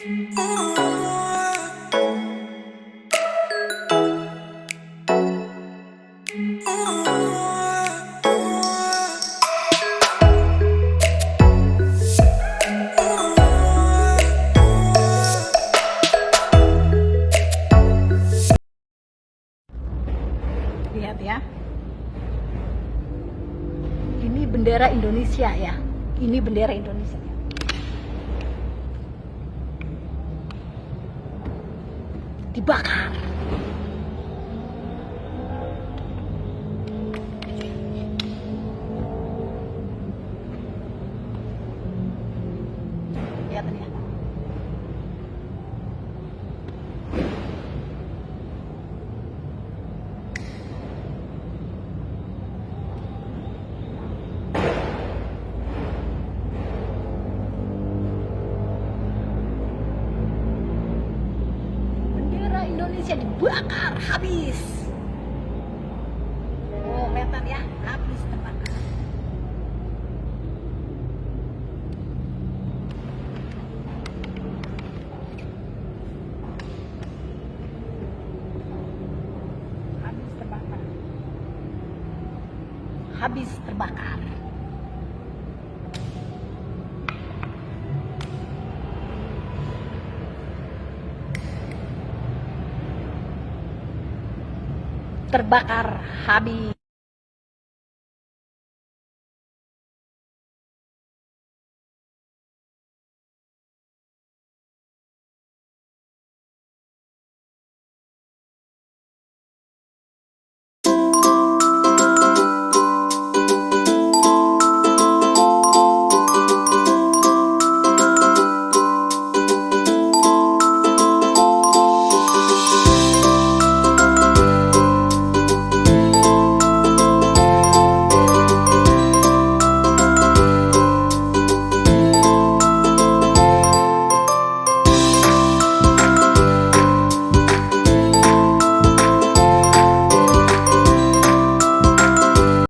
Lihat ya, ini bendera Indonesia ya, ini bendera Indonesia ya. Dibakar. Lihat ya. Indonesia dibakar habis. Oh, kelihatan ya, habis terbakar. Habis terbakar. Habis terbakar. Terbakar habis.